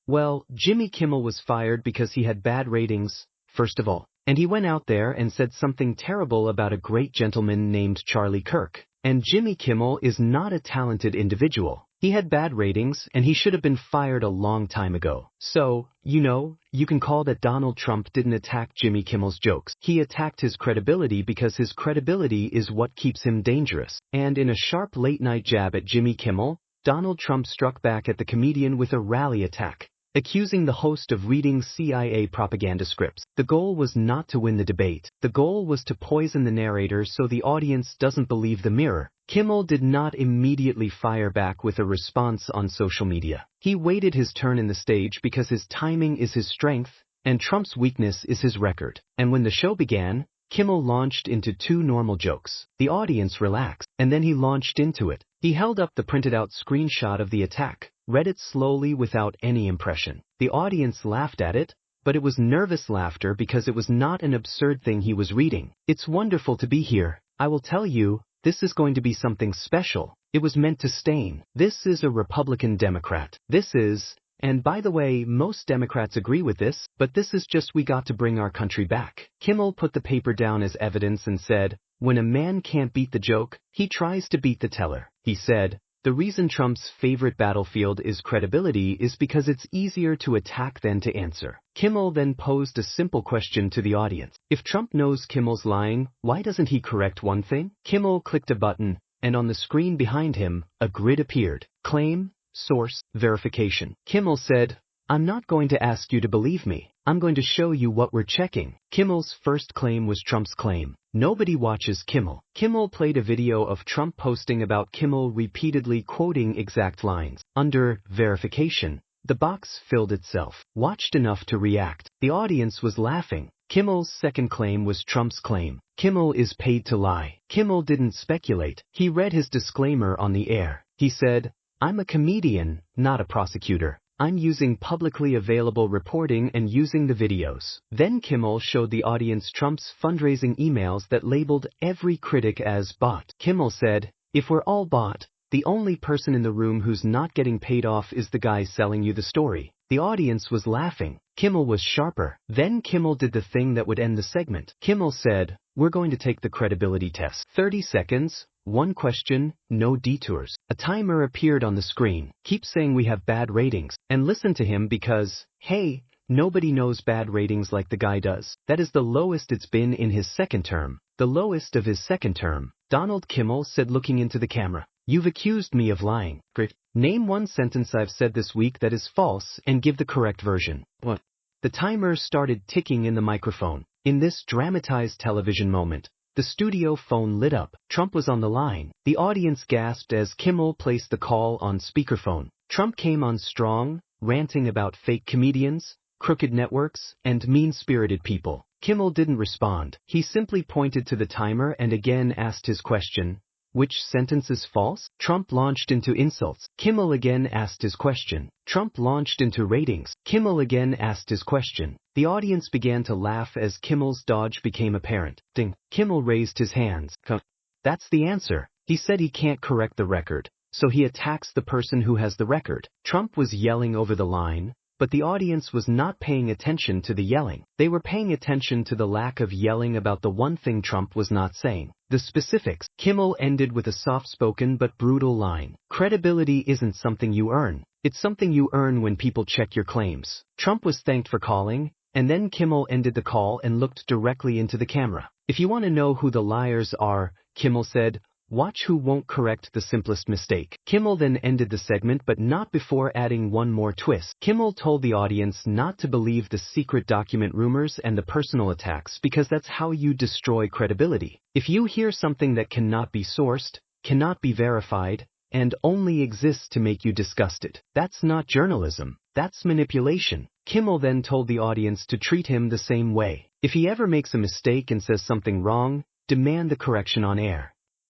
Well, Jimmy Kimmel was fired because he had bad ratings, first of all. And he went out there and said something terrible about a great gentleman named Charlie Kirk. And Jimmy Kimmel is not a talented individual. He had bad ratings and he should have been fired a long time ago. So, you can call that Donald Trump didn't attack Jimmy Kimmel's jokes. He attacked his credibility because his credibility is what keeps him dangerous. And in a sharp late-night jab at Jimmy Kimmel, Donald Trump struck back at the comedian with a rally attack, accusing the host of reading CIA propaganda scripts. The goal was not to win the debate. The goal was to poison the narrator so the audience doesn't believe the mirror. Kimmel did not immediately fire back with a response on social media. He waited his turn in the stage because his timing is his strength, and Trump's weakness is his record. And when the show began, Kimmel launched into two normal jokes. The audience relaxed, and then he launched into it. He held up the printed-out screenshot of the attack, read it slowly without any impression. The audience laughed at it, but it was nervous laughter because it was not an absurd thing he was reading. It's wonderful to be here. I will tell you, this is going to be something special. It was meant to stain. This is a Republican Democrat. This is, and by the way, most Democrats agree with this, but this is just we got to bring our country back. Kimmel put the paper down as evidence and said, when a man can't beat the joke, he tries to beat the teller. He said, the reason Trump's favorite battlefield is credibility is because it's easier to attack than to answer. Kimmel then posed a simple question to the audience. If Trump knows Kimmel's lying, why doesn't he correct one thing? Kimmel clicked a button, and on the screen behind him, a grid appeared. Claim, source, verification. Kimmel said, I'm not going to ask you to believe me. I'm going to show you what we're checking. Kimmel's first claim was Trump's claim. Nobody watches Kimmel. Kimmel played a video of Trump posting about Kimmel repeatedly quoting exact lines. Under verification, the box filled itself. Watched enough to react. The audience was laughing. Kimmel's second claim was Trump's claim. Kimmel is paid to lie. Kimmel didn't speculate. He read his disclaimer on the air. He said, I'm a comedian, not a prosecutor. I'm using publicly available reporting and using the videos. Then Kimmel showed the audience Trump's fundraising emails that labeled every critic as bot. Kimmel said, if we're all bot, the only person in the room who's not getting paid off is the guy selling you the story. The audience was laughing. Kimmel was sharper. Then Kimmel did the thing that would end the segment. Kimmel said, we're going to take the credibility test. 30 seconds. One question, no detours. A timer appeared on the screen. Keep saying we have bad ratings. And listen to him because, hey, nobody knows bad ratings like the guy does. That is the lowest it's been in his second term. The lowest of his second term. Donald Kimmel said looking into the camera. You've accused me of lying. Great. Name one sentence I've said this week that is false and give the correct version. What? The timer started ticking in the microphone. In this dramatized television moment, the studio phone lit up. Trump was on the line. The audience gasped as Kimmel placed the call on speakerphone. Trump came on strong, ranting about fake comedians, crooked networks, and mean-spirited people. Kimmel didn't respond. He simply pointed to the timer and again asked his question, which sentence is false? Trump launched into insults. Kimmel again asked his question. Trump launched into ratings. Kimmel again asked his question. The audience began to laugh as Kimmel's dodge became apparent. Ding. Kimmel raised his hands. That's the answer. He said he can't correct the record, so he attacks the person who has the record. Trump was yelling over the line, but the audience was not paying attention to the yelling. They were paying attention to the lack of yelling about the one thing Trump was not saying. The specifics. Kimmel ended with a soft-spoken but brutal line. Credibility isn't something you earn. It's something you earn when people check your claims. Trump was thanked for calling, and then Kimmel ended the call and looked directly into the camera. If you want to know who the liars are, Kimmel said, watch who won't correct the simplest mistake. Kimmel then ended the segment but not before adding one more twist. Kimmel told the audience not to believe the secret document rumors and the personal attacks because that's how you destroy credibility. If you hear something that cannot be sourced, cannot be verified, and only exists to make you disgusted, that's not journalism, that's manipulation. Kimmel then told the audience to treat him the same way. If he ever makes a mistake and says something wrong, demand the correction on air.